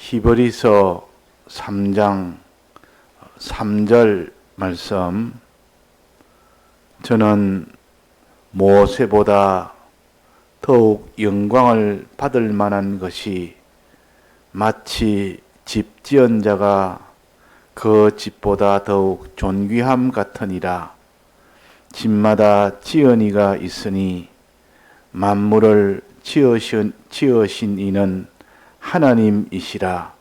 히브리서 3장 3절 말씀, 저는 모세보다 더욱 영광을 받을 만한 것이 마치 집 지은 자가 그 집보다 더욱 존귀함 같으니라. 집마다 지은이가 있으니 만물을 지으신 이는 하나님이시라.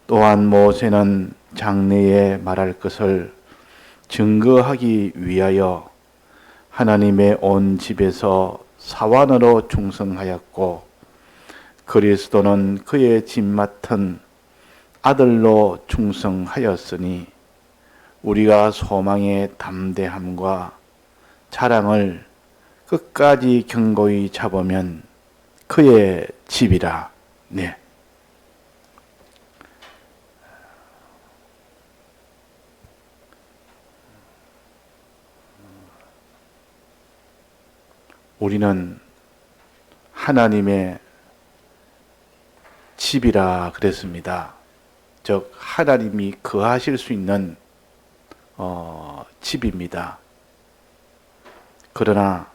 또한 모세는 장래에 말할 것을 증거하기 위하여 하나님의 온 집에서 사환으로 충성하였고, 그리스도는 그의 집 맡은 아들로 충성하였으니 우리가 소망의 담대함과 자랑을 끝까지 견고히 잡으면 그의 집이라. 네. 우리는 하나님의 집이라 그랬습니다. 즉 하나님이 거하실 수 있는 집입니다. 그러나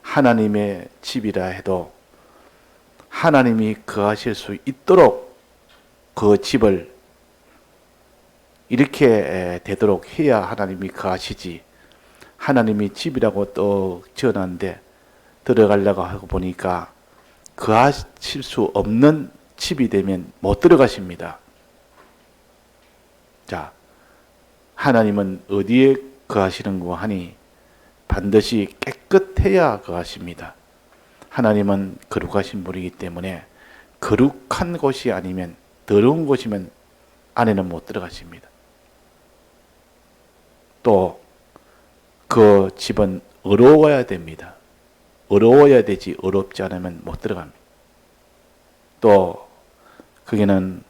하나님의 집이라 해도 하나님이 거하실 수 있도록 그 집을 이렇게 되도록 해야 하나님이 거하시지, 하나님이 집이라고 또 지어놨는데 들어가려고 하고 보니까 거하실 수 없는 집이 되면 못 들어가십니다. 자, 하나님은 어디에 거하시는고 하니 반드시 깨끗해야 거하십니다. 하나님은 거룩하신 분이기 때문에 거룩한 곳이 아니면, 더러운 곳이면 안에는 못 들어가십니다. 또 그 집은 어려워야 됩니다. 어려워야 되지, 어렵지 않으면 못 들어갑니다. 또 거기는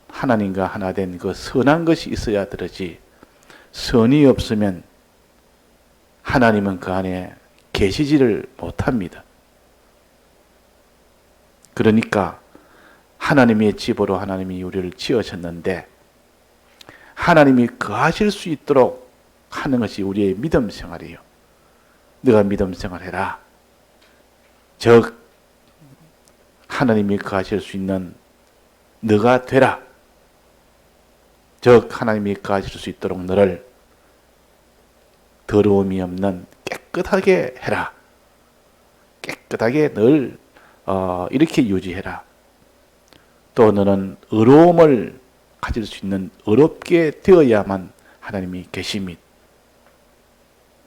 하나님과 하나 된 그 선한 것이 있어야 들어지, 선이 없으면 하나님은 그 안에 계시지를 못합니다. 그러니까 하나님의 집으로 하나님이 우리를 지으셨는데, 하나님이 거하실 수 있도록 하는 것이 우리의 믿음 생활이에요. 네가 믿음 생활해라. 즉 하나님이 거하실 수 있는 너가 되라. 즉 하나님이 거하실 수 있도록 너를 더러움이 없는 깨끗하게 해라. 깨끗하게 늘 이렇게 유지해라. 또 너는 의로움을 가질 수 있는 의롭게 되어야만 하나님이 계십니다.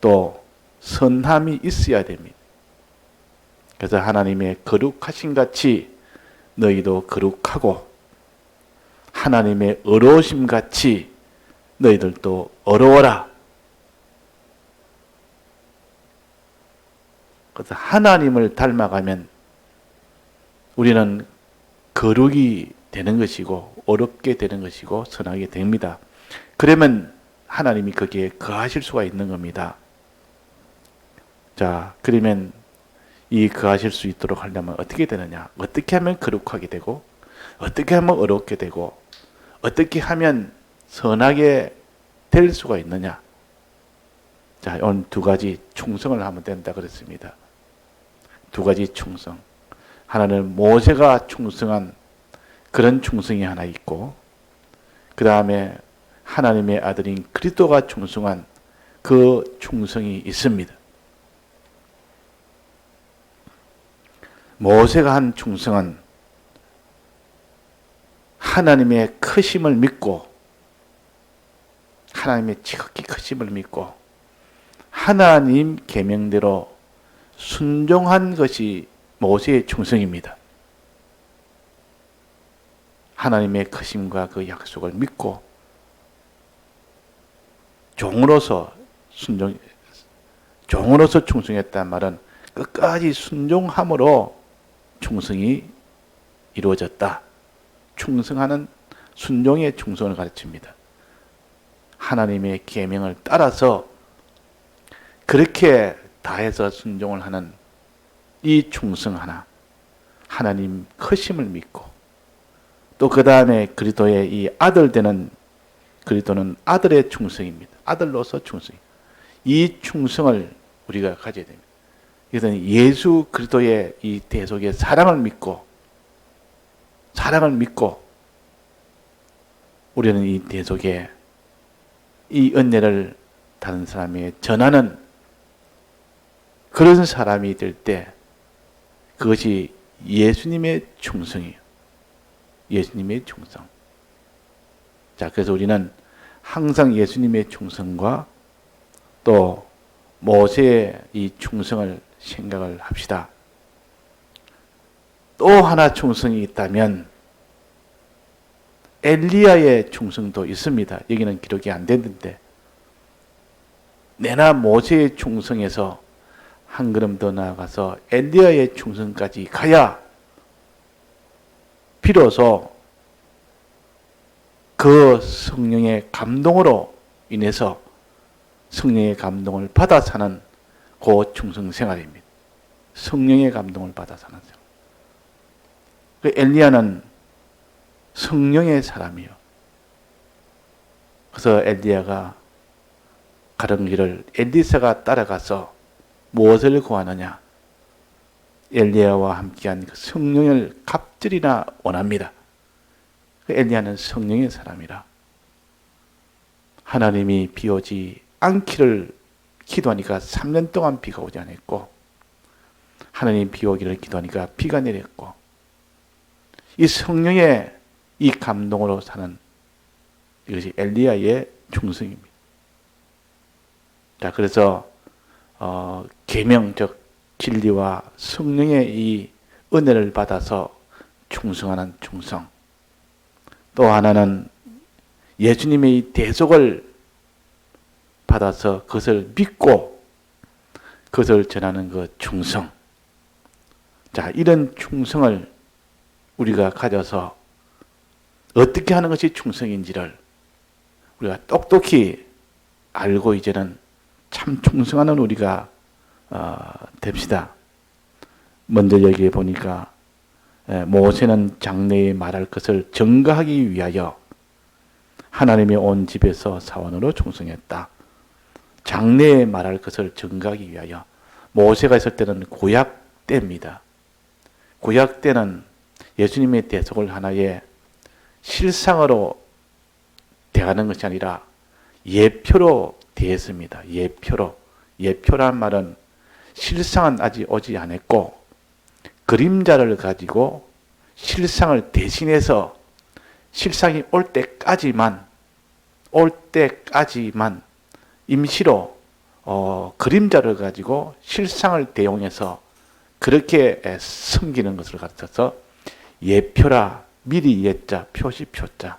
또 선함이 있어야 됩니다. 그래서 하나님의 거룩하신 같이 너희도 거룩하고, 하나님의 의로우심 같이 너희들도 어려워라. 그래서 하나님을 닮아가면 우리는 거룩이 되는 것이고 어렵게 되는 것이고 선하게 됩니다. 그러면 하나님이 거기에 거하실 수가 있는 겁니다. 자, 그러면 이 거하실 수 있도록 하려면 어떻게 되느냐? 어떻게 하면 거룩하게 되고, 어떻게 하면 어렵게 되고, 어떻게 하면 선하게 될 수가 있느냐? 자, 오늘 두 가지 충성을 하면 된다 그랬습니다. 두 가지 충성. 하나는 모세가 충성한 그런 충성이 하나 있고, 그 다음에 하나님의 아들인 그리스도가 충성한 그 충성이 있습니다. 모세가 한 충성은 하나님의 크심을 믿고, 하나님의 지극히 크심을 믿고 하나님 계명대로 순종한 것이 모세의 충성입니다. 하나님의 크심과 그 약속을 믿고 종으로서 충성했다는 말은 끝까지 순종함으로 충성이 이루어졌다. 충성하는 순종의 충성을 가르칩니다. 하나님의 계명을 따라서 그렇게 다해서 순종을 하는 이 충성 하나, 하나님 크심을 믿고 또 그 다음에 그리스도의 이 아들 되는 그리스도는 아들의 충성입니다. 아들로서 충성. 이 충성을 우리가 가져야 됩니다. 그래서 예수 그리스도의 이 대속의 사랑을 믿고 우리는 이 대속의 이 은혜를 다른 사람에게 전하는 그런 사람이 될 때 그것이 예수님의 충성이에요. 예수님의 충성. 자, 그래서 우리는 항상 예수님의 충성과 또 모세의 이 충성을 생각을 합시다. 또 하나 충성이 있다면 엘리야의 충성도 있습니다. 여기는 기록이 안 됐는데 내나 모세의 충성에서 한 걸음 더 나아가서 엘리야의 충성까지 가야 비로소 그 성령의 감동으로 인해서 성령의 감동을 받아 사는 그 충성 생활입니다. 성령의 감동을 받아 사는 생활. 그 엘리야는 성령의 사람이요. 그래서 엘리야가 가는 길을 엘리사가 따라가서 무엇을 구하느냐? 엘리야와 함께한 그 성령을 갑절이나 원합니다. 그 엘리야는 성령의 사람이라 하나님이 비 오지 않기를 기도하니까 3년 동안 비가 오지 않았고 하나님 비 오기를 기도하니까 비가 내렸고 이 성령의 이 감동으로 사는 이것이 엘리야의 충성입니다. 자, 그래서 계명적 진리와 성령의 이 은혜를 받아서 충성하는 충성. 또 하나는 예수님의 이 대속을 받아서 그것을 믿고 그것을 전하는 그 충성. 자, 이런 충성을 우리가 가져서 어떻게 하는 것이 충성인지를 우리가 똑똑히 알고 이제는 참 충성하는 우리가 됩시다. 먼저 여기에 보니까 모세는 장래에 말할 것을 증거하기 위하여 하나님의 온 집에서 사원으로 충성했다. 장래에 말할 것을 증거하기 위하여 모세가 있을 때는 구약 때입니다. 구약 때는 예수님의 대속을 하나의 실상으로 대하는 것이 아니라 예표로 대했습니다. 예표로. 예표란 말은 실상은 아직 오지 않았고 그림자를 가지고 실상을 대신해서 실상이 올 때까지만 임시로 그림자를 가지고 실상을 대용해서 그렇게 섬기는 것을 가르쳐서 예표라. 미리 예자 표시 표자.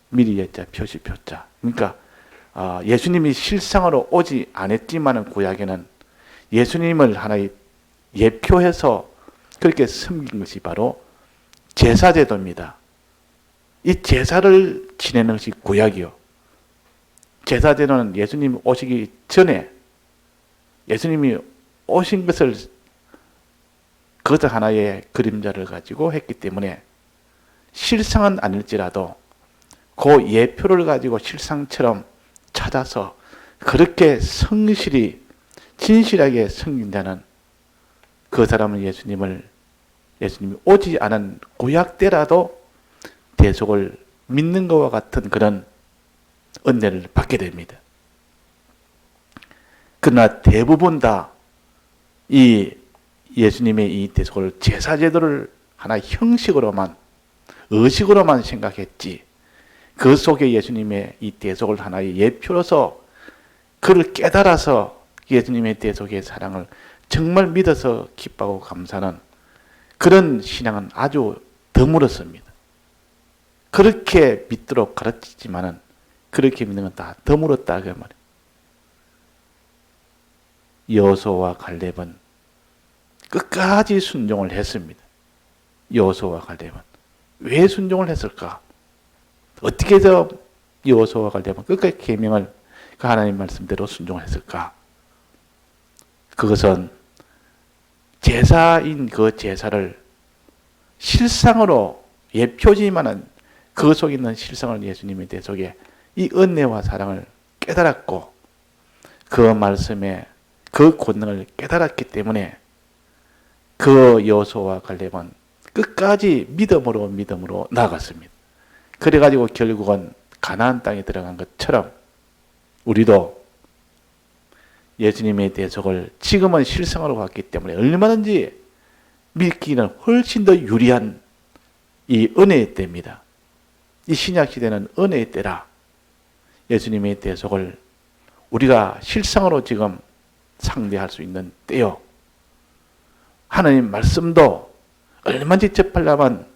미리 예자 표시 표자. 그러니까 예수님이 실상으로 오지 않았지만은 구약에는 예수님을 하나의 예표해서 그렇게 섬긴 것이 바로 제사제도입니다. 이 제사를 지내는 것이 구약이요. 제사제도는 예수님이 오시기 전에 예수님이 오신 것을 그것을 하나의 그림자를 가지고 했기 때문에 실상은 아닐지라도 그 예표를 가지고 실상처럼 찾아서 그렇게 성실히 진실하게 섬긴다는 그 사람은 예수님이 오지 않은 구약 때라도 대속을 믿는 것과 같은 그런 은혜를 받게 됩니다. 그러나 대부분 다 이 예수님의 이 대속을 제사제도를 하나의 형식으로만 의식으로만 생각했지 그 속에 예수님의 이 대속을 하나의 예표로서 그를 깨달아서 예수님의 대속의 사랑을 정말 믿어서 기뻐하고 감사하는 그런 신앙은 아주 드물었습니다. 그렇게 믿도록 가르치지만은 그렇게 믿는 건 다 드물었다 그 말이에요. 여호수아와 갈렙은 끝까지 순종을 했습니다. 여호수아와 갈렙은 왜 순종을 했을까? 어떻게 해서 여호수아와 갈렙은 끝까지 계명을 그 하나님 말씀대로 순종을 했을까? 그것은 제사인 그 제사를 실상으로 예표지만은 그 속에 있는 실상을 예수님의 대 속에 이 은혜와 사랑을 깨달았고 그 말씀에 그 권능을 깨달았기 때문에 그 여호수아와 갈렙은 끝까지 믿음으로 나아갔습니다. 그래가지고 결국은 가나안 땅에 들어간 것처럼 우리도 예수님의 대속을 지금은 실상으로 봤기 때문에 얼마든지 믿기는 훨씬 더 유리한 이 은혜의 때입니다. 이 신약 시대는 은혜의 때라 예수님의 대속을 우리가 실상으로 지금 상대할 수 있는 때요. 하나님 말씀도 얼마든지 접하려면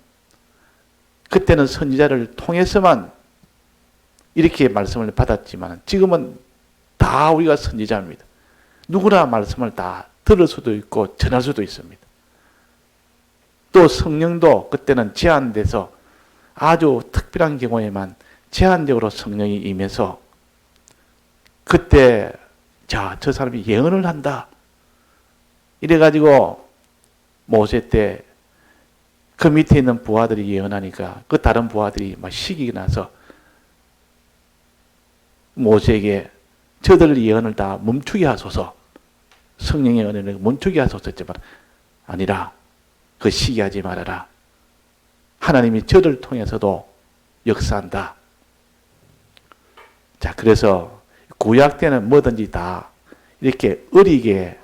그때는 선지자를 통해서만 이렇게 말씀을 받았지만 지금은 다 우리가 선지자입니다. 누구나 말씀을 다 들을 수도 있고 전할 수도 있습니다. 또 성령도 그때는 제한돼서 아주 특별한 경우에만 제한적으로 성령이 임해서 그때 자, 저 사람이 예언을 한다. 이래가지고 모세 때 그 밑에 있는 부하들이 예언하니까 그 다른 부하들이 막 시기가 나서 모세에게 저들 예언을 다 멈추게 하소서 성령의 은혜를 멈추게 하소서 했지만 아니라 그 시기하지 말아라. 하나님이 저를 통해서도 역사한다. 자, 그래서 구약 때는 뭐든지 다 이렇게 어리게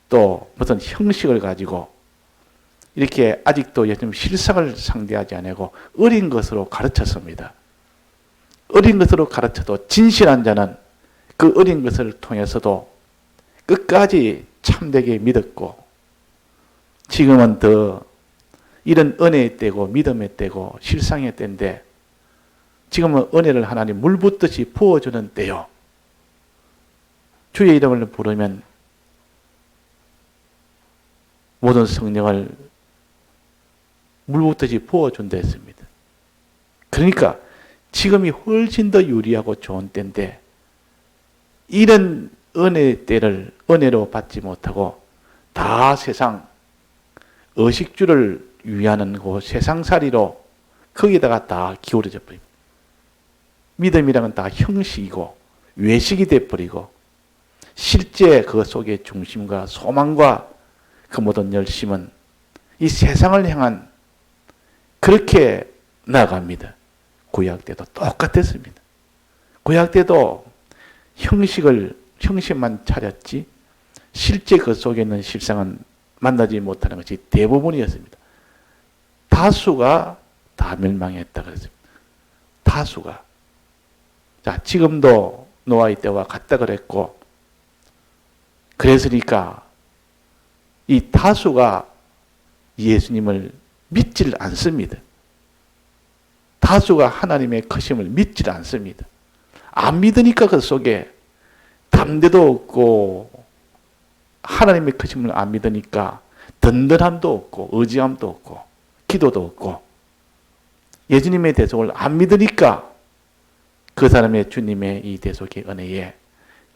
또 무슨 형식을 가지고 이렇게 아직도 예수님 실상을 상대하지 않고 어린 것으로 가르쳤습니다. 어린 것으로 가르쳐도 진실한 자는 그 어린 것을 통해서도 끝까지 참되게 믿었고 지금은 더 이런 은혜의 때고 믿음의 때고 실상의 때인데 지금은 은혜를 하나님 물 붓듯이 부어주는 때요. 주의 이름을 부르면 모든 성령을 물 붓듯이 부어준다 했습니다. 그러니까 지금이 훨씬 더 유리하고 좋은 때인데 이런 은혜의 때를 은혜로 받지 못하고 다 세상 의식주를 위하는 그 세상살이로 거기다가 다 기울어져 버립니다. 믿음이라는 다 형식이고 외식이 돼버리고 실제 그 속의 중심과 소망과 그 모든 열심은 이 세상을 향한 그렇게 나아갑니다. 구약 때도 똑같았습니다. 구약 때도 형식만 차렸지 실제 그 속에 있는 실상은 만나지 못하는 것이 대부분이었습니다. 다수가 다 멸망했다 그랬습니다. 다수가. 자, 지금도 노아의 때와 같다 그랬고 그랬으니까 이 다수가 예수님을 믿질 않습니다. 다수가 하나님의 크심을 믿질 않습니다. 안 믿으니까 그 속에 담대도 없고 하나님의 크심을 안 믿으니까 든든함도 없고 의지함도 없고 기도도 없고 예수님의 대속을 안 믿으니까 그 사람의 주님의 이 대속의 은혜에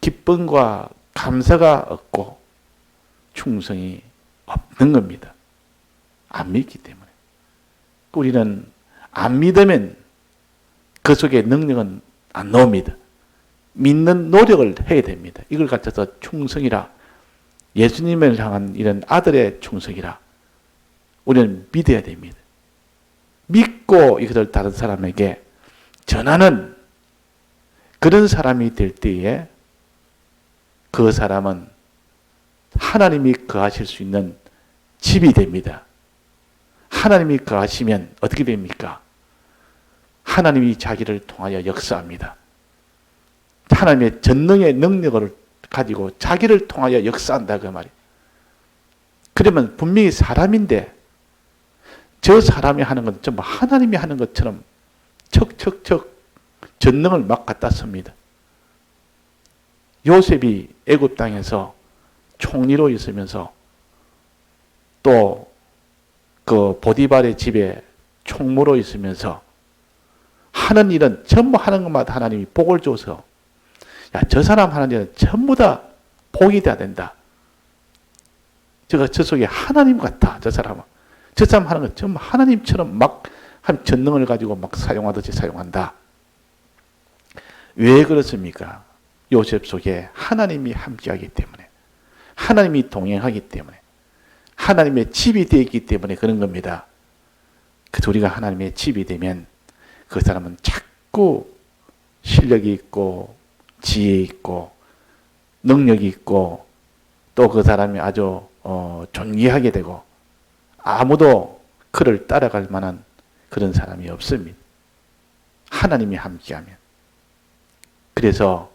기쁨과 감사가 없고 충성이 없는 겁니다. 안 믿기 때문에. 우리는 안 믿으면 그 속에 능력은 안 나옵니다. 믿는 노력을 해야 됩니다. 이걸 갖춰서 충성이라 예수님을 향한 이런 아들의 충성이라 우리는 믿어야 됩니다. 믿고 이것을 다른 사람에게 전하는 그런 사람이 될 때에 그 사람은 하나님이 거하실 수 있는 집이 됩니다. 하나님이 거하시면 어떻게 됩니까? 하나님이 자기를 통하여 역사합니다. 하나님의 전능의 능력을 가지고 자기를 통하여 역사한다 그 말이에요. 그러면 분명히 사람인데 저 사람이 하는 건 전부 하나님이 하는 것처럼 척척척 전능을 막 갖다 씁니다. 요셉이 애굽 땅에서 총리로 있으면서 또 그 보디발의 집에 총무로 있으면서 하는 일은 전부 하는 것마다 하나님이 복을 줘서 야, 저 사람 하는 일은 전부 다 복이 돼야 된다. 저 속에 하나님 같다. 저 사람은. 저 사람 하는 건 전부 하나님처럼 막 한 전능을 가지고 막 사용하듯이 사용한다. 왜 그렇습니까? 요셉 속에 하나님이 함께하기 때문에, 하나님이 동행하기 때문에, 하나님의 집이 되어 있기 때문에 그런 겁니다. 그 우리가 하나님의 집이 되면 그 사람은 자꾸 실력이 있고 지혜 있고 능력이 있고 또 그 사람이 아주 존귀하게 되고 아무도 그를 따라갈 만한 그런 사람이 없습니다. 하나님이 함께하면. 그래서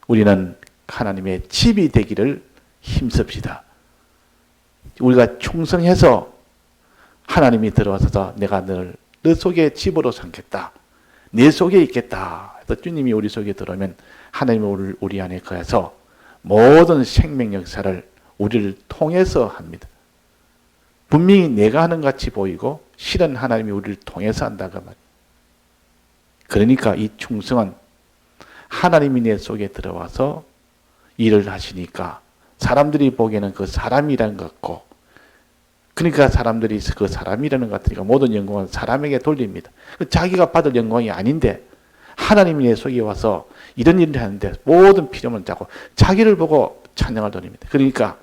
우리는 하나님의 집이 되기를 힘씁시다. 우리가 충성해서 하나님이 들어와서 내가 너를 너 속에 집으로 삼겠다. 내 속에 있겠다. 그래서 주님이 우리 속에 들어오면 하나님이 우리 안에 거해서 모든 생명 역사를 우리를 통해서 합니다. 분명히 내가 하는 같이 보이고 실은 하나님이 우리를 통해서 한다고 말이에요. 그러니까 이 충성은 하나님이 내 속에 들어와서 일을 하시니까 사람들이 보기에는 그 사람이라는 것 같고, 그러니까 사람들이 그 사람이라는 것 같으니까 모든 영광은 사람에게 돌립니다. 자기가 받을 영광이 아닌데 하나님이 내 속에 와서 이런 일을 하는데 모든 피조물을 잡고 자기를 보고 찬양을 돌립니다. 그러니까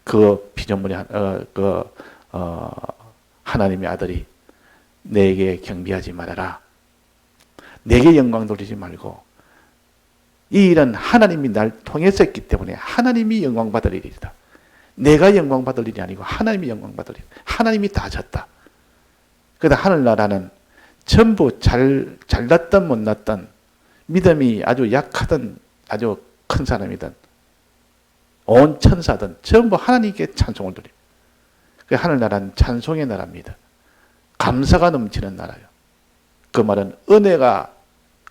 그 피조물이 하나님의 아들이 내게 경배하지 말아라. 내게 영광 돌리지 말고 이 일은 하나님이 날 통해서 했기 때문에 하나님이 영광 받을 일이다. 내가 영광 받을 일이 아니고 하나님이 영광 받을 일. 하나님이 다 졌다. 그러다 하늘나라는 전부 잘났던 못났던 믿음이 아주 약하던 아주 큰 사람이든 온 천사든 전부 하나님께 찬송을 드립니다. 그 하늘나라는 찬송의 나라입니다. 감사가 넘치는 나라예요. 그 말은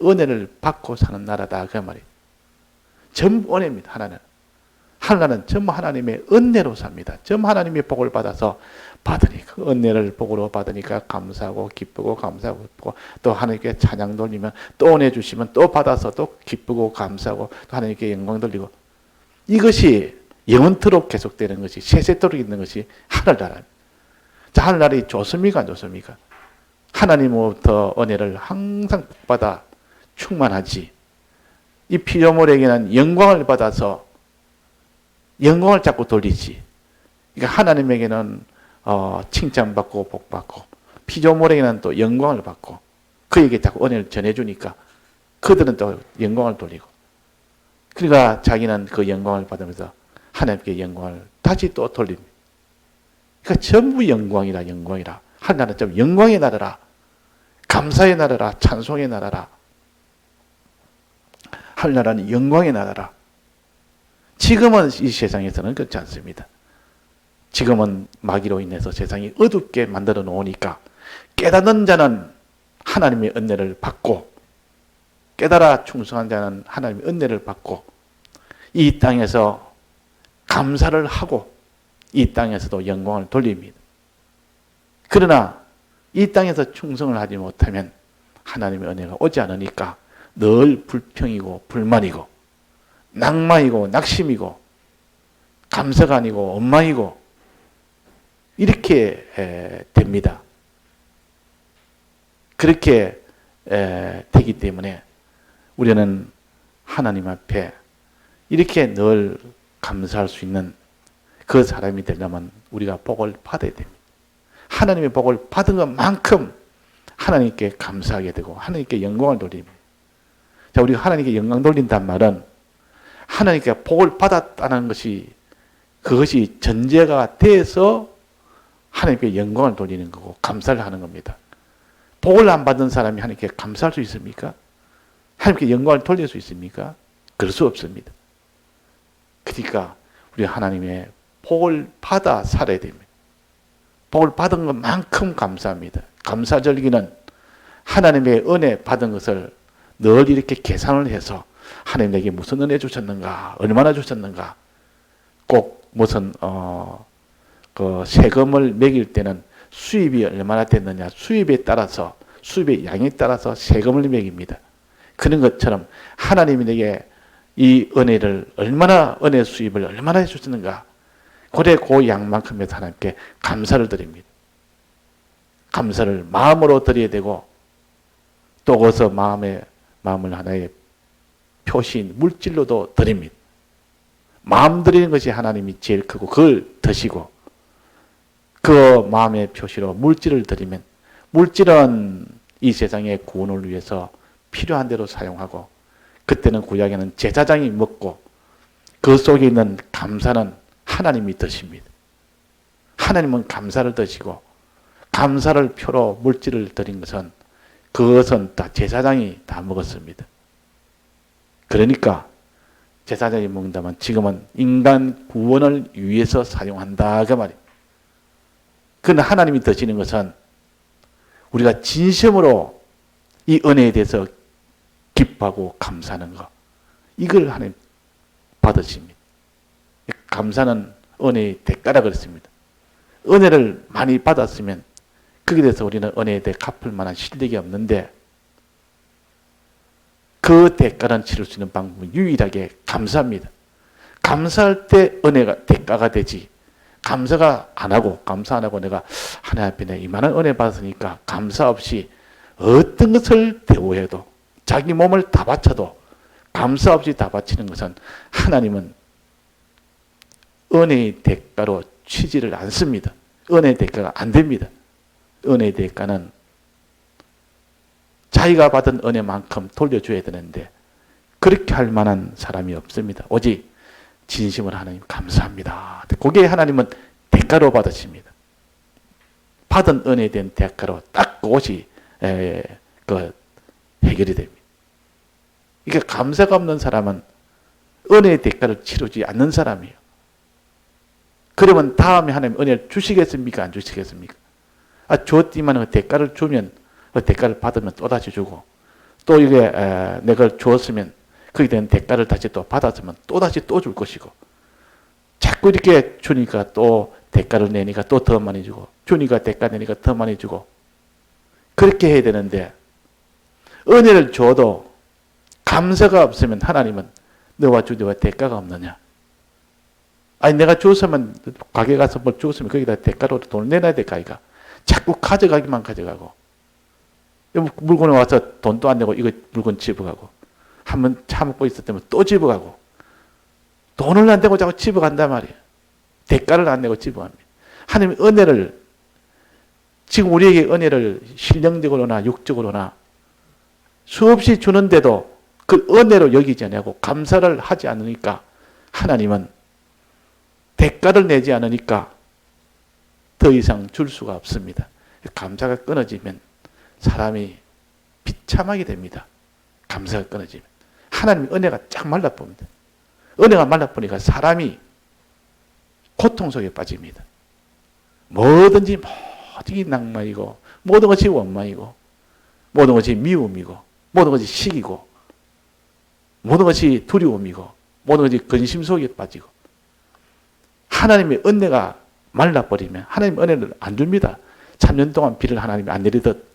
은혜를 받고 사는 나라다 그 말이에요. 전부 은혜입니다. 하나는 전부 하나님의 은혜로 삽니다. 전부 하나님의 복을 받아서 받으니까 은혜를 복으로 받으니까 감사하고 기쁘고 감사하고 기쁘고 또 하나님께 찬양 돌리면 또 은혜 주시면 또 받아서 또 기쁘고 감사하고 또 하나님께 영광 돌리고 이것이 영원토록 계속되는 것이 세세토록 있는 것이 하늘나라입니다. 자, 하늘나라이 좋습니까 안 좋습니까? 하나님으로부터 은혜를 항상 복받아 충만하지. 이 피조물에게는 영광을 받아서 영광을 자꾸 돌리지. 그러니까 하나님에게는 칭찬받고 복받고 피조물에게는 또 영광을 받고 그에게 자꾸 은혜를 전해주니까 그들은 또 영광을 돌리고 그러니까 자기는 그 영광을 받으면서 하나님께 영광을 다시 또 돌립니다. 그러니까 전부 영광이라. 하나님은 좀 영광의 나라라. 감사의 나라라. 찬송의 나라라. 하늘나라는 영광의 나라라. 지금은 이 세상에서는 그렇지 않습니다. 지금은 마귀로 인해서 세상이 어둡게 만들어 놓으니까 깨닫는 자는 하나님의 은혜를 받고 깨달아 충성한 자는 하나님의 은혜를 받고 이 땅에서 감사를 하고 이 땅에서도 영광을 돌립니다. 그러나 이 땅에서 충성을 하지 못하면 하나님의 은혜가 오지 않으니까 늘 불평이고 불만이고 낭만이고 낙심이고 감사가 아니고 원망이고 이렇게 됩니다. 그렇게 되기 때문에 우리는 하나님 앞에 이렇게 늘 감사할 수 있는 그 사람이 되려면 우리가 복을 받아야 됩니다. 하나님의 복을 받은 것만큼 하나님께 감사하게 되고 하나님께 영광을 돌립니다. 자, 우리가 하나님께 영광 돌린다는 말은 하나님께 복을 받았다는 것이 그것이 전제가 돼서 하나님께 영광을 돌리는 거고 감사를 하는 겁니다. 복을 안 받은 사람이 하나님께 감사할 수 있습니까? 하나님께 영광을 돌릴 수 있습니까? 그럴 수 없습니다. 그러니까 우리 하나님의 복을 받아 살아야 됩니다. 복을 받은 것만큼 감사합니다. 감사절기는 하나님의 은혜 받은 것을 늘 이렇게 계산을 해서 하나님 내게 무슨 은혜 주셨는가, 얼마나 주셨는가, 꼭 무슨 그 세금을 매길 때는 수입이 얼마나 됐느냐, 수입에 따라서 수입의 양에 따라서 세금을 매깁니다. 그런 것처럼 하나님이 내게 이 은혜를 얼마나 은혜 수입을 얼마나 해주셨는가, 그래 그 양만큼에서 하나님께 감사를 드립니다. 감사를 마음으로 드려야 되고, 또 거기서 마음을 하나의 표시인 물질로도 드립니다. 마음 드리는 것이 하나님이 제일 크고 그걸 드시고, 그 마음의 표시로 물질을 드리면, 물질은 이 세상의 구원을 위해서 필요한 대로 사용하고, 그때는 구약에는 제사장이 먹고 그 속에 있는 감사는 하나님이 드십니다. 하나님은 감사를 드시고, 감사를 표로 물질을 드린 것은 그것은 다 제사장이 다 먹었습니다. 그러니까 제사장이 먹는다면 지금은 인간 구원을 위해서 사용한다 그 말이에요. 그러나 하나님이 드시는 것은 우리가 진심으로 이 은혜에 대해서 기뻐하고 감사하는 것, 이걸 하나님 받으십니다. 감사는 은혜의 대가라 그랬습니다. 은혜를 많이 받았으면 거기에 대해서 우리는 은혜에 대해 갚을 만한 실력이 없는데, 그 대가를 치를 수 있는 방법은 유일하게 감사입니다. 감사할 때 은혜가 대가가 되지, 감사가 안 하고, 감사 안 하고 내가 하나님 앞에 내 이만한 은혜 받았으니까 감사 없이 어떤 것을 대우해도, 자기 몸을 다 바쳐도 감사 없이 다 바치는 것은 하나님은 은혜의 대가로 치지를 않습니다. 은혜의 대가가 안 됩니다. 은혜의 대가는 자기가 받은 은혜만큼 돌려줘야 되는데 그렇게 할 만한 사람이 없습니다. 오직 진심으로 하나님 감사합니다. 그게 하나님은 대가로 받으십니다. 받은 은혜에 대한 대가로 딱 그것이 해결이 됩니다. 이게 감사가 없는 사람은 은혜의 대가를 치르지 않는 사람이에요. 그러면 다음에 하나님 은혜를 주시겠습니까? 안 주시겠습니까? 줬지만 그 대가를 주면, 그 대가를 받으면 또다시 주고, 또 이게 내가 주었으면 거기에 대한 대가를 다시 또 받았으면 또다시 또 줄 것이고, 자꾸 이렇게 주니까 또 대가를 내니까 또 더 많이 주고, 주니까 대가 내니까 더 많이 주고, 그렇게 해야 되는데, 은혜를 줘도 감사가 없으면 하나님은 너와 주되와 대가가 없느냐? 아니 내가 줬으면, 가게 가서 뭘 줬으면 거기다 대가로 돈을 내놔야 될까 이가. 자꾸 가져가기만 가져가고, 물건에 와서 돈도 안 내고 이거 물건 집어가고, 한번 참고 있었다면 또 집어가고, 돈을 안 내고 자꾸 집어간단 말이에요. 대가를 안 내고 집어갑니다. 하나님의 은혜를, 지금 우리에게 은혜를 실령적으로나 육적으로나 수없이 주는데도 그 은혜로 여기지 않냐고 감사를 하지 않으니까, 하나님은 대가를 내지 않으니까 더 이상 줄 수가 없습니다. 감사가 끊어지면 사람이 비참하게 됩니다. 감사가 끊어지면. 하나님의 은혜가 쫙 말라봅니다. 은혜가 말라보니까 사람이 고통 속에 빠집니다. 뭐든지 모든 낭만이고, 모든 것이 원망이고, 모든 것이 미움이고, 모든 것이 시기고, 모든 것이 두려움이고, 모든 것이 근심 속에 빠지고, 하나님의 은혜가 말라버리면 하나님 은혜를 안 줍니다. 3년 동안 비를 하나님이 안 내리듯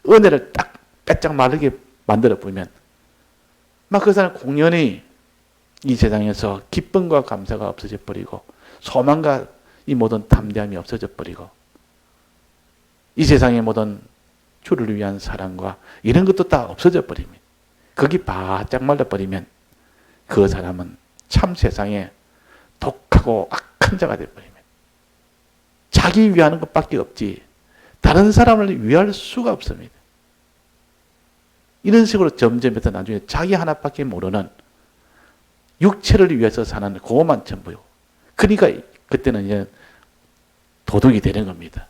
은혜를 딱 빼짝 마르게 만들어 보면 막 그 사람 공연히 이 세상에서 기쁨과 감사가 없어져 버리고, 소망과 이 모든 담대함이 없어져 버리고, 이 세상의 모든 주를 위한 사랑과 이런 것도 다 없어져 버립니다. 거기 바짝 말라버리면 그 사람은 참 세상에 독하고 악한 자가 되어버립니다. 자기 위하는 것밖에 없지 다른 사람을 위할 수가 없습니다. 이런 식으로 점점 해서 나중에 자기 하나밖에 모르는 육체를 위해서 사는 그것만 전부요. 그러니까 그때는 이제 도둑이 되는 겁니다.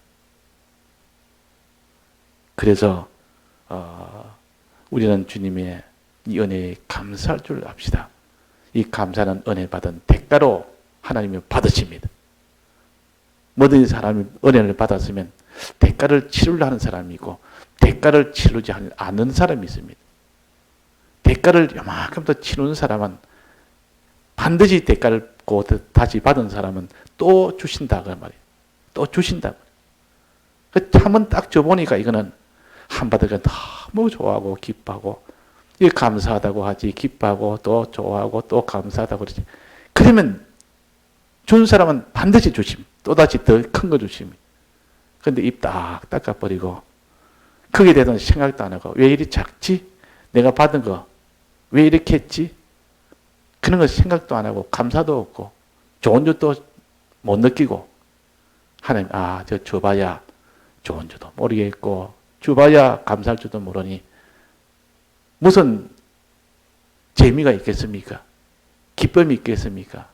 그래서 우리는 주님의 이 은혜에 감사할 줄 압시다. 이 감사는 은혜 받은 대가로 하나님이 받으십니다. 모든 사람이 은혜를 받았으면 대가를 치르려 하는 사람이 있고 대가를 치르지 않는 사람이 있습니다. 대가를 요만큼 더 치르는 사람은 반드시 대가를 다시 받은 사람은 또 주신다 그 말이에요. 또 주신다. 참은 딱 줘보니까 이거는 한 받으니까 너무 좋아하고 기뻐하고, 이게 감사하다고 하지, 기뻐하고 또 좋아하고 또 감사하다고 그러지. 그러면 준 사람은 반드시 주심, 또다시 더 큰 거 주심. 근데 입 딱 닦아버리고 거기에 대해서는 생각도 안 하고 왜 이리 작지? 내가 받은 거 왜 이렇게 했지? 그런 거 생각도 안 하고 감사도 없고 좋은 줄도 못 느끼고 하나님 저 줘봐야 좋은 줄도 모르겠고 줘봐야 감사할 줄도 모르니 무슨 재미가 있겠습니까? 기쁨이 있겠습니까?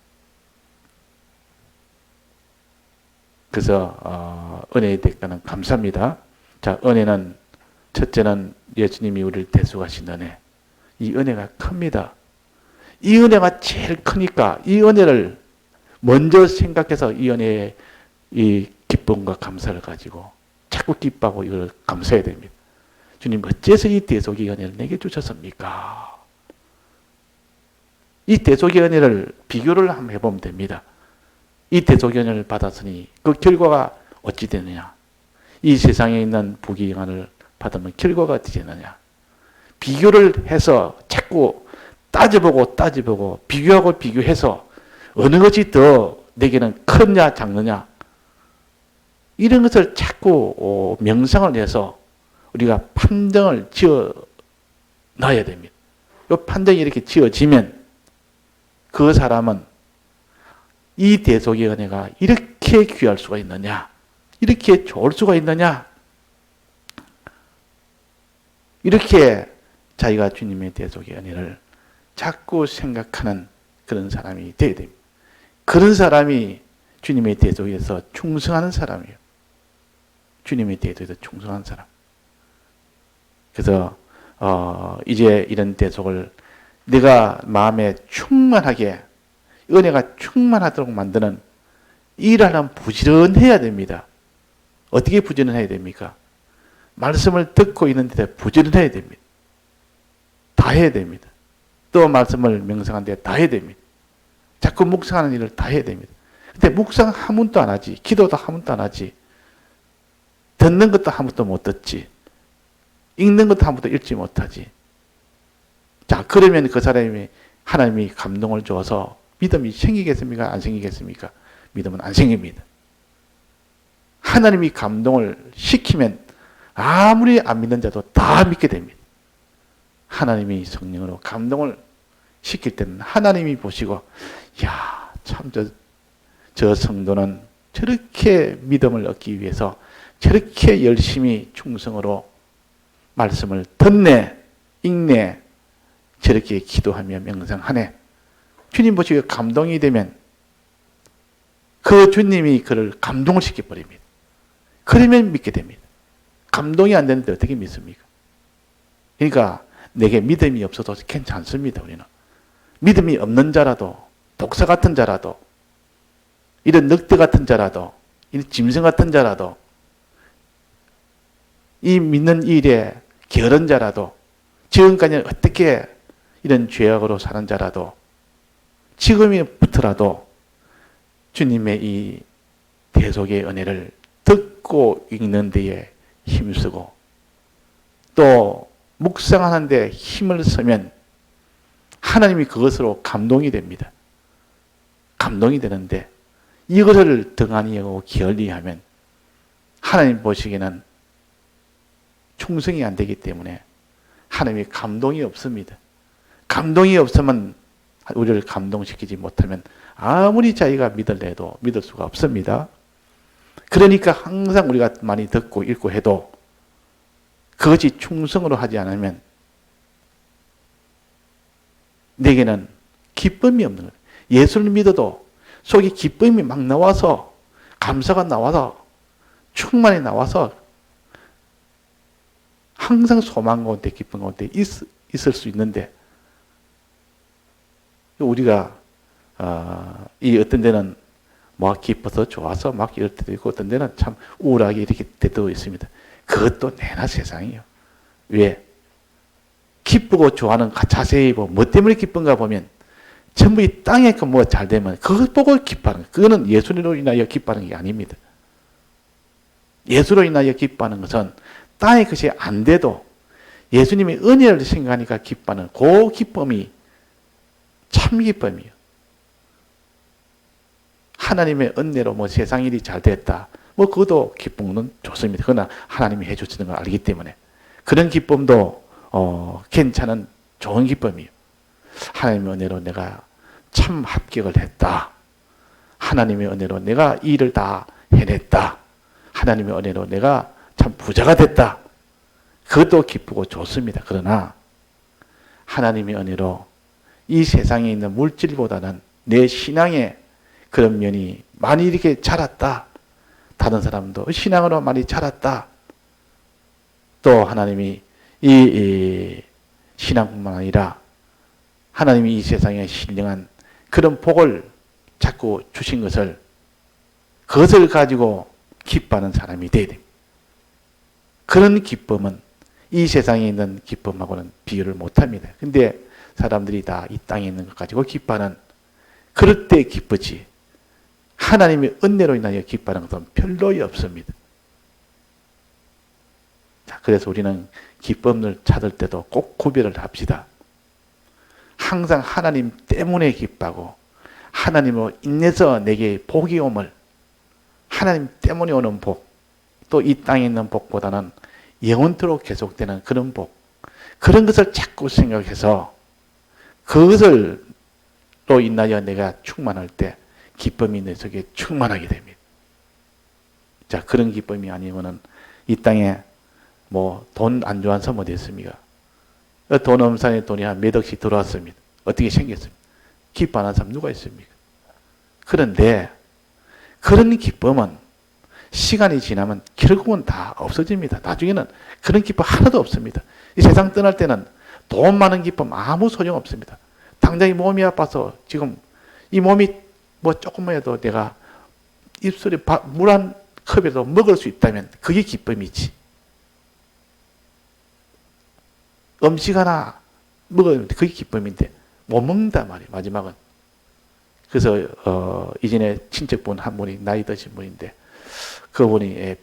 그래서 은혜의 대가는 감사합니다. 자, 은혜는 첫째는 예수님이 우리를 대속하신 은혜. 이 은혜가 큽니다. 이 은혜가 제일 크니까 이 은혜를 먼저 생각해서 이 은혜의 이 기쁨과 감사를 가지고 자꾸 기뻐하고 이걸 감사해야 됩니다. 주님 어째서 이 대속의 은혜를 내게 주셨습니까? 이 대속의 은혜를 비교를 한번 해보면 됩니다. 이 대속의 은혜를 받았으니 그 결과가 어찌 되느냐? 이 세상에 있는 부귀영화를 받으면 결과가 어찌 되느냐? 비교를 해서 자꾸 따져보고 비교하고 비교해서 어느 것이 더 내게는 크냐 작느냐 이런 것을 자꾸 명상을 해서 우리가 판정을 지어 놔야 됩니다. 이 판정이 이렇게 지어지면 그 사람은 이 대속의 은혜가 이렇게 귀할 수가 있느냐, 이렇게 좋을 수가 있느냐, 이렇게 자기가 주님의 대속의 은혜를 자꾸 생각하는 그런 사람이 되어야 됩니다. 그런 사람이 주님의 대속에서 충성하는 사람이에요. 주님의 대속에서 충성하는 사람. 그래서 이제 이런 대속을 내가 마음에 충만하게 은혜가 충만하도록 만드는 일하는 부지런해야 됩니다. 어떻게 부지런해야 됩니까? 말씀을 듣고 있는데 부지런해야 됩니다. 다 해야 됩니다. 또 말씀을 명상하는데 다 해야 됩니다. 자꾸 묵상하는 일을 다 해야 됩니다. 근데 묵상 한 번도 안 하지. 기도도 한 번도 안 하지. 듣는 것도 한 번도 못 듣지. 읽는 것도 한 번도 읽지 못하지. 자, 그러면 그 사람이 하나님이 감동을 줘서 믿음이 생기겠습니까? 안 생기겠습니까? 믿음은 안 생깁니다. 하나님이 감동을 시키면 아무리 안 믿는 자도 다 믿게 됩니다. 하나님이 성령으로 감동을 시킬 때는 하나님이 보시고 야, 참 저 성도는 저렇게 믿음을 얻기 위해서 저렇게 열심히 충성으로 말씀을 듣네, 읽네, 저렇게 기도하며 명상하네. 주님 보시고 감동이 되면 그 주님이 그를 감동을 시켜버립니다. 그러면 믿게 됩니다. 감동이 안 되는데 어떻게 믿습니까? 그러니까 내게 믿음이 없어도 괜찮습니다. 우리는 믿음이 없는 자라도, 독사 같은 자라도, 이런 늑대 같은 자라도, 이런 짐승 같은 자라도, 이 믿는 일에 게으른 자라도, 지금까지 어떻게 이런 죄악으로 사는 자라도, 지금부터라도 주님의 이 대속의 은혜를 듣고 읽는 데에 힘쓰고 또 묵상하는 데 힘을 쓰면 하나님이 그것으로 감동이 됩니다. 감동이 되는데 이것을 등한히 여기고 게을리하면 하나님 보시기에는 충성이 안 되기 때문에 하나님이 감동이 없습니다. 감동이 없으면 우리를 감동시키지 못하면 아무리 자기가 믿을래도 믿을 수가 없습니다. 그러니까 항상 우리가 많이 듣고 읽고 해도 그것이 충성으로 하지 않으면 내게는 기쁨이 없는 거예요. 예수를 믿어도 속에 기쁨이 막 나와서 감사가 나와서 충만히 나와서 항상 소망 가운데 기쁨 가운데 있을 수 있는데 우리가 이 어떤 데는 막 기뻐서 좋아서 막 이럴 때도 있고 어떤 데는 참 우울하게 이렇게 때도 있습니다. 그것도 내나 세상이에요. 왜? 기쁘고 좋아하는 자세히 뭐 때문에 기쁜가 보면 전부 이 땅에 뭐 잘 되면 그것 보고 기뻐하는 거예요. 그거는 예수로 인하여 기뻐하는 게 아닙니다. 예수로 인하여 기뻐하는 것은 땅의 것이 안 돼도 예수님의 은혜를 생각하니까 기뻐하는 그 기쁨이 참 기쁨이에요. 하나님의 은혜로 뭐 세상 일이 잘 됐다. 뭐 그것도 기쁨은 좋습니다. 그러나 하나님이 해주시는 걸 알기 때문에 그런 기쁨도 괜찮은 좋은 기쁨이에요. 하나님의 은혜로 내가 참 합격을 했다. 하나님의 은혜로 내가 이 일을 다 해냈다. 하나님의 은혜로 내가 참 부자가 됐다. 그것도 기쁘고 좋습니다. 그러나 하나님의 은혜로 이 세상에 있는 물질보다는 내 신앙의 그런 면이 많이 이렇게 자랐다. 다른 사람도 신앙으로 많이 자랐다. 또 하나님이 이 신앙뿐만 아니라 하나님이 이 세상에 신령한 그런 복을 자꾸 주신 것을 그것을 가지고 기뻐하는 사람이 되어야 됩니다. 그런 기쁨은 이 세상에 있는 기쁨하고는 비교를 못합니다. 근데 사람들이 다 이 땅에 있는 것 가지고 기뻐하는 그럴 때 기쁘지 하나님의 은혜로 인하여 기뻐하는 것은 별로 없습니다. 자, 그래서 우리는 기쁨을 찾을 때도 꼭 구별을 합시다. 항상 하나님 때문에 기뻐하고 하나님으로 인해서 내게 복이 옴을 하나님 때문에 오는 복, 또 이 땅에 있는 복보다는 영원토록 계속되는 그런 복, 그런 것을 자꾸 생각해서 그것을로 인하여 내가 충만할 때 기쁨이 내 속에 충만하게 됩니다. 자, 그런 기쁨이 아니면은 이 땅에 뭐 돈 안 좋아하는 사람 어디 있습니까? 돈 없는 사람의 돈이 한 몇 억씩 들어왔습니다. 어떻게 생겼습니까? 기뻐하는 사람 누가 있습니까? 그런데 그런 기쁨은 시간이 지나면 결국은 다 없어집니다. 나중에는 그런 기쁨 하나도 없습니다. 이 세상 떠날 때는 돈 많은 기쁨 아무 소용 없습니다. 당장 이 몸이 아파서 지금 이 몸이 뭐 조금만해도 내가 입술에 물 한 컵이라도 먹을 수 있다면 그게 기쁨이지. 음식 하나 먹으면 그게 기쁨인데 못 먹는단 말이에요. 마지막은. 그래서 이전에 친척분 한 분이 나이 드신 분인데 그분이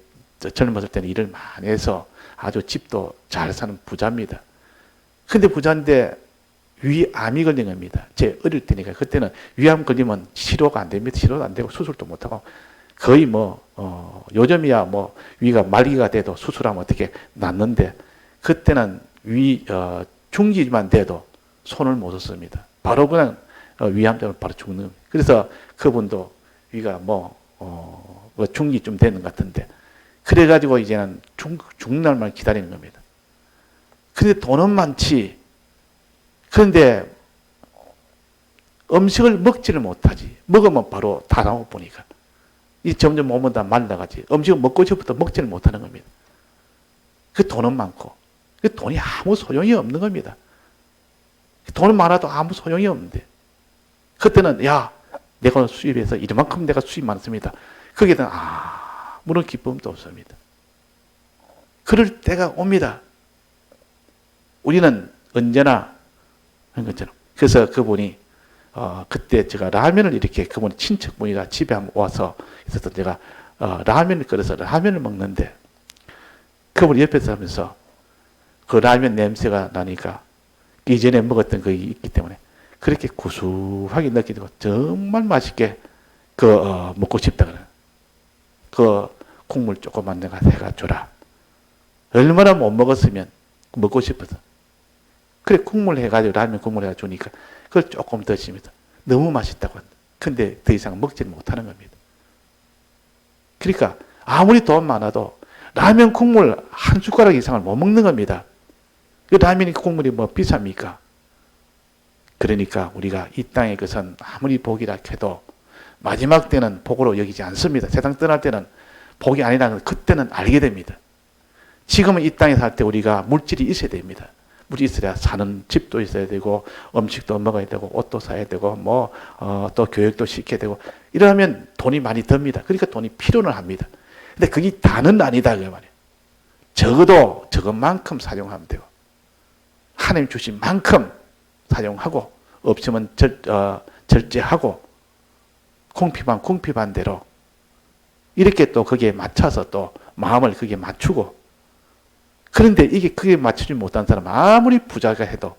젊었을 때는 일을 많이 해서 아주 집도 잘 사는 부자입니다. 근데 부자인데 위암이 걸린 겁니다. 제 어릴 때니까 그때는 위암 걸리면 치료가 안 됩니다. 치료도 안 되고 수술도 못 하고 거의 요즘이야 위가 말기가 돼도 수술하면 어떻게 낫는데 그때는 중기만 돼도 손을 못 썼습니다. 바로 그냥 위암 때문에 바로 죽는 겁니다. 그래서 그분도 위가 중기쯤 되는 것 같은데 그래가지고 이제는 죽는 날만 기다리는 겁니다. 근데 돈은 많지. 그런데 음식을 먹지를 못하지. 먹으면 바로 다 나오고 보니까 이 점점 몸은 다 말라가지. 음식을 먹고 싶어도 먹지를 못하는 겁니다. 그 돈은 많고 그 돈이 아무 소용이 없는 겁니다. 돈은 많아도 아무 소용이 없는데 그때는 야 내가 수입해서 이만큼 내가 수입 많습니다. 거기에 대한 아무런 기쁨도 없습니다. 그럴 때가 옵니다. 우리는 언제나 한 것처럼. 그래서 그분이 그때 제가 라면을 이렇게 그분이 친척분이라 집에 한번 와서 있어서 제가 라면을 끓여서 라면을 먹는데 그분이 옆에서 하면서 그 라면 냄새가 나니까 이전에 먹었던 그게 있기 때문에 그렇게 구수하게 느끼고 정말 맛있게 먹고 싶다 그래. 그 국물 조금만 내가 해가 줘라. 얼마나 못 먹었으면 먹고 싶어서. 그래 국물 해가지고 라면 국물 해가 주니까 그걸 조금 드시면서 너무 맛있다고 한다. 근데 더 이상 먹지를 못하는 겁니다. 그러니까 아무리 돈 많아도 라면 국물 한 숟가락 이상을 못 먹는 겁니다. 그 라면이 국물이 비쌉니까? 그러니까 우리가 이 땅의 것은 아무리 복이라 해도 마지막 때는 복으로 여기지 않습니다. 세상 떠날 때는 복이 아니라는 걸 그때는 알게 됩니다. 지금은 이 땅에 살 때 우리가 물질이 있어야 됩니다. 물질이 있어야 사는 집도 있어야 되고 음식도 먹어야 되고 옷도 사야 되고 또 교육도 시켜야 되고 이러면 돈이 많이 듭니다. 그러니까 돈이 필요는 합니다. 근데 그게 다는 아니다 그 말이에요. 적어도 적은만큼 사용하면 되고 하나님 주신 만큼 사용하고 없으면 절제하고 궁핍한 대로 이렇게 또 거기에 맞춰서 또 마음을 거기에 맞추고 그런데 그게 맞추지 못한 사람은 아무리 부자가 해도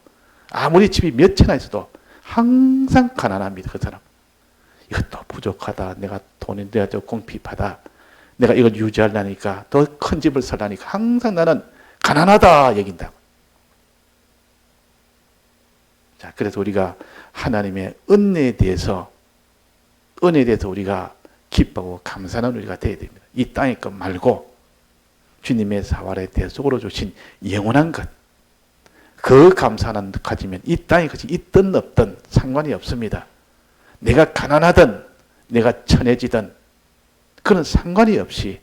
아무리 집이 몇 채나 있어도 항상 가난합니다. 그 사람. 이것도 부족하다. 내가 돈이 내가 궁핍하다. 내가 이걸 유지하려니까, 더 큰 집을 살려니까 항상 나는 가난하다 여긴다. 자, 그래서 우리가 하나님의 은혜에 대해서 우리가 기뻐하고 감사하는 우리가 되어야 됩니다. 이 땅의 것 말고 주님의 사활의 대속으로 주신 영원한 것, 그 감사하는 것 가지면 이 땅의 것이 있든 없든 상관이 없습니다. 내가 가난하든 내가 천해지든 그런 상관이 없이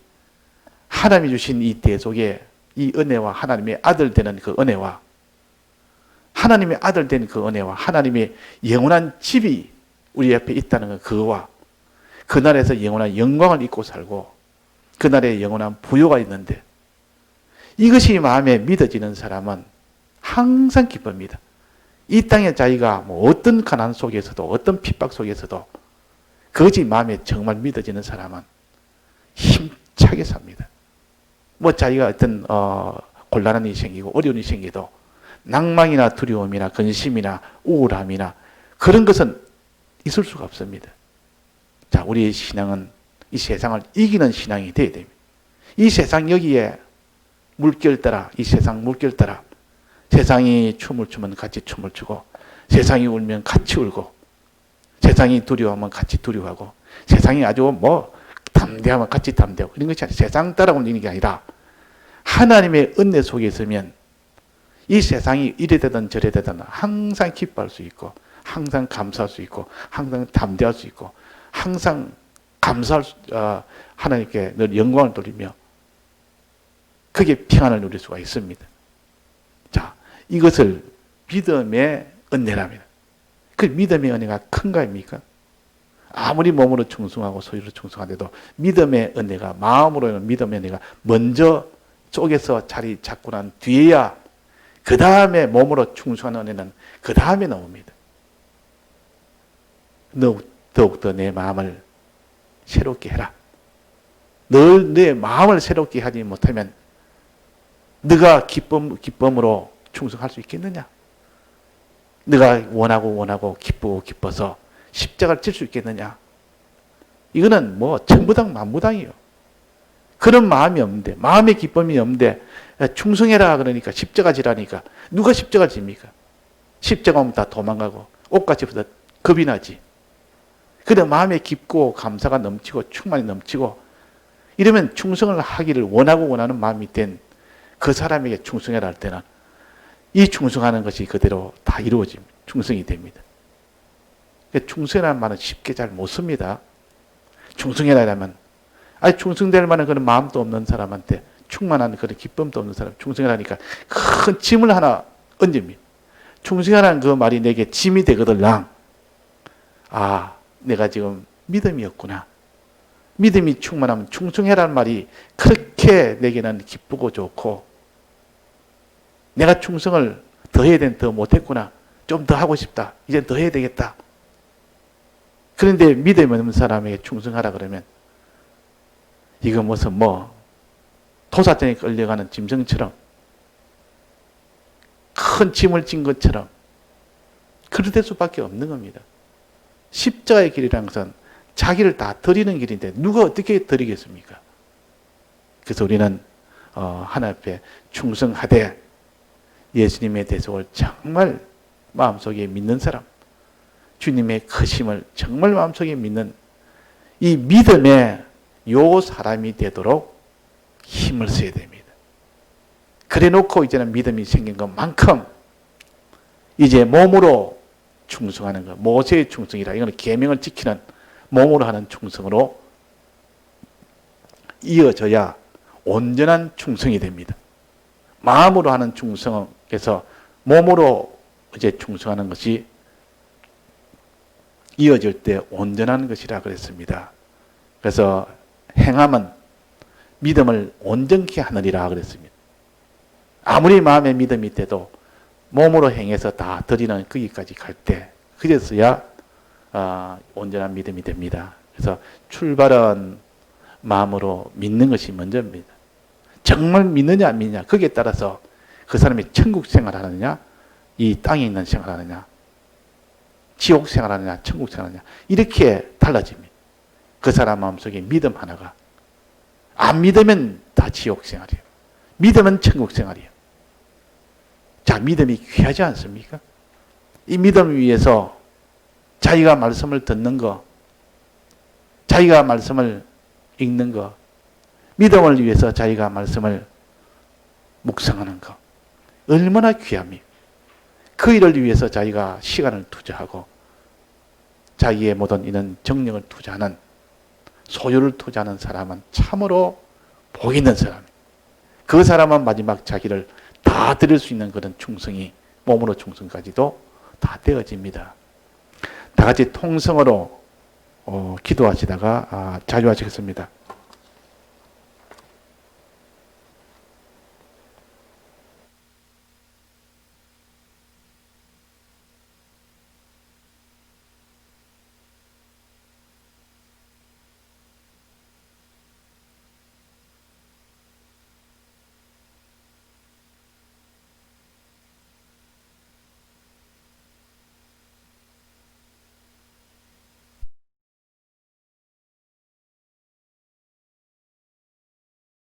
하나님이 주신 이 대속의 이 은혜와 하나님의 아들 되는 그 은혜와 하나님의 아들 된 그 은혜와 하나님의 영원한 집이 우리 옆에 있다는 것, 그거와 그날에서 영원한 영광을 입고 살고 그날에 영원한 부요가 있는데, 이것이 마음에 믿어지는 사람은 항상 기쁩니다. 이 땅의 자기가 뭐 어떤 가난 속에서도 어떤 핍박 속에서도 그것이 마음에 정말 믿어지는 사람은 힘차게 삽니다. 뭐 자기가 어떤 곤란한 일이 생기고 어려운 일이 생기도 낭망이나 두려움이나 근심이나 우울함이나 그런 것은 있을 수가 없습니다. 자, 우리의 신앙은 이 세상을 이기는 신앙이 되어야 됩니다. 이 세상 여기에 물결 따라, 이 세상 물결 따라 세상이 춤을 추면 같이 춤을 추고, 세상이 울면 같이 울고, 세상이 두려워하면 같이 두려워하고, 세상이 아주 뭐 담대하면 같이 담대하고, 이런 것이 아니라 세상 따라 울리는 게 아니라 하나님의 은혜 속에 있으면 이 세상이 이래 되든 저래 되든 항상 기뻐할 수 있고, 항상 감사할 수 있고, 항상 담대할 수 있고, 항상 하나님께 늘 영광을 돌리며 그게 평안을 누릴 수가 있습니다. 자, 이것을 믿음의 은혜랍니다. 그 믿음의 은혜가 큰가 아닙니까? 아무리 몸으로 충성하고 소유로 충성하는데도 믿음의 은혜가, 마음으로는 믿음의 은혜가 먼저 속에서 자리 잡고 난 뒤에야 그 다음에 몸으로 충성하는 은혜는 그 다음에 나옵니다. 더욱더 내 마음을 새롭게 해라. 늘 내 마음을 새롭게 하지 못하면 네가 기쁨으로 충성할 수 있겠느냐? 네가 원하고 기뻐서 십자가를 질 수 있겠느냐? 이거는 뭐 천부당 만부당이에요. 그런 마음이 없는데, 마음의 기쁨이 없는데 충성해라 그러니까 십자가 지라니까 누가 십자가 집니까? 십자가 오면 다 도망가고 옷같이 입어서 겁이 나지. 그래 마음에 깊고 감사가 넘치고 충만이 넘치고 이러면 충성을 하기를 원하는 마음이 된 그 사람에게 충성해라 할 때는 이 충성하는 것이 그대로 다 이루어집니다. 충성이 됩니다. 충성이라는 말은 쉽게 잘 못 씁니다. 충성해라 하면 충성될 만한 그런 마음도 없는 사람한테, 충만한 그런 기쁨도 없는 사람 충성해라니까 큰 짐을 하나 얹습니다. 충성하라는 그 말이 내게 짐이 되거들랑, 내가 지금 믿음이 없구나. 믿음이 충만하면 충성해라는 말이 그렇게 내게는 기쁘고 좋고, 내가 충성을 더 해야 되는데 더 못했구나. 좀 더 하고 싶다. 이제 더 해야 되겠다. 그런데 믿음이 없는 사람에게 충성하라 그러면 이거 무슨 도사장에 끌려가는 짐승처럼 큰 짐을 진 것처럼 그럴 수밖에 없는 겁니다. 십자가의 길이라는 것은 자기를 다 드리는 길인데 누가 어떻게 드리겠습니까? 그래서 우리는 하나님 앞에 충성하되 예수님의 대속을 정말 마음속에 믿는 사람, 주님의 크심을 정말 마음속에 믿는 이 믿음의 요 사람이 되도록 힘을 써야 됩니다. 그래 놓고 이제는 믿음이 생긴 것만큼 이제 몸으로 충성하는 것, 모세의 충성이라, 이거는 계명을 지키는 몸으로 하는 충성으로 이어져야 온전한 충성이 됩니다. 마음으로 하는 충성에서 몸으로 이제 충성하는 것이 이어질 때 온전한 것이라 그랬습니다. 그래서 행함은 믿음을 온전케 하느니라 그랬습니다. 아무리 마음에 믿음이 있대도 몸으로 행해서 다 드리는 거기까지 갈 때, 그래서야 온전한 믿음이 됩니다. 그래서 출발은 마음으로 믿는 것이 먼저입니다. 정말 믿느냐 안 믿느냐, 거기에 따라서 그 사람이 천국 생활하느냐, 이 땅에 있는 생활하느냐, 지옥 생활하느냐, 천국 생활하느냐, 이렇게 달라집니다. 그 사람 마음속에 믿음 하나가 안 믿으면 다 지옥 생활이에요. 믿으면 천국 생활이에요. 자, 믿음이 귀하지 않습니까? 이 믿음 위해서 자기가 말씀을 듣는 거, 자기가 말씀을 읽는 거, 믿음을 위해서 자기가 말씀을 묵상하는 것, 얼마나 귀합니까? 그 일을 위해서 자기가 시간을 투자하고 자기의 모든 이런 정력을 투자하는, 소유를 투자하는 사람은 참으로 복 있는 사람이에요. 그 사람은 마지막 자기를 다 드릴 수 있는 그런 충성이, 몸으로 충성까지도 다 되어집니다. 다 같이 통성으로 기도하시다가 자유하시겠습니다.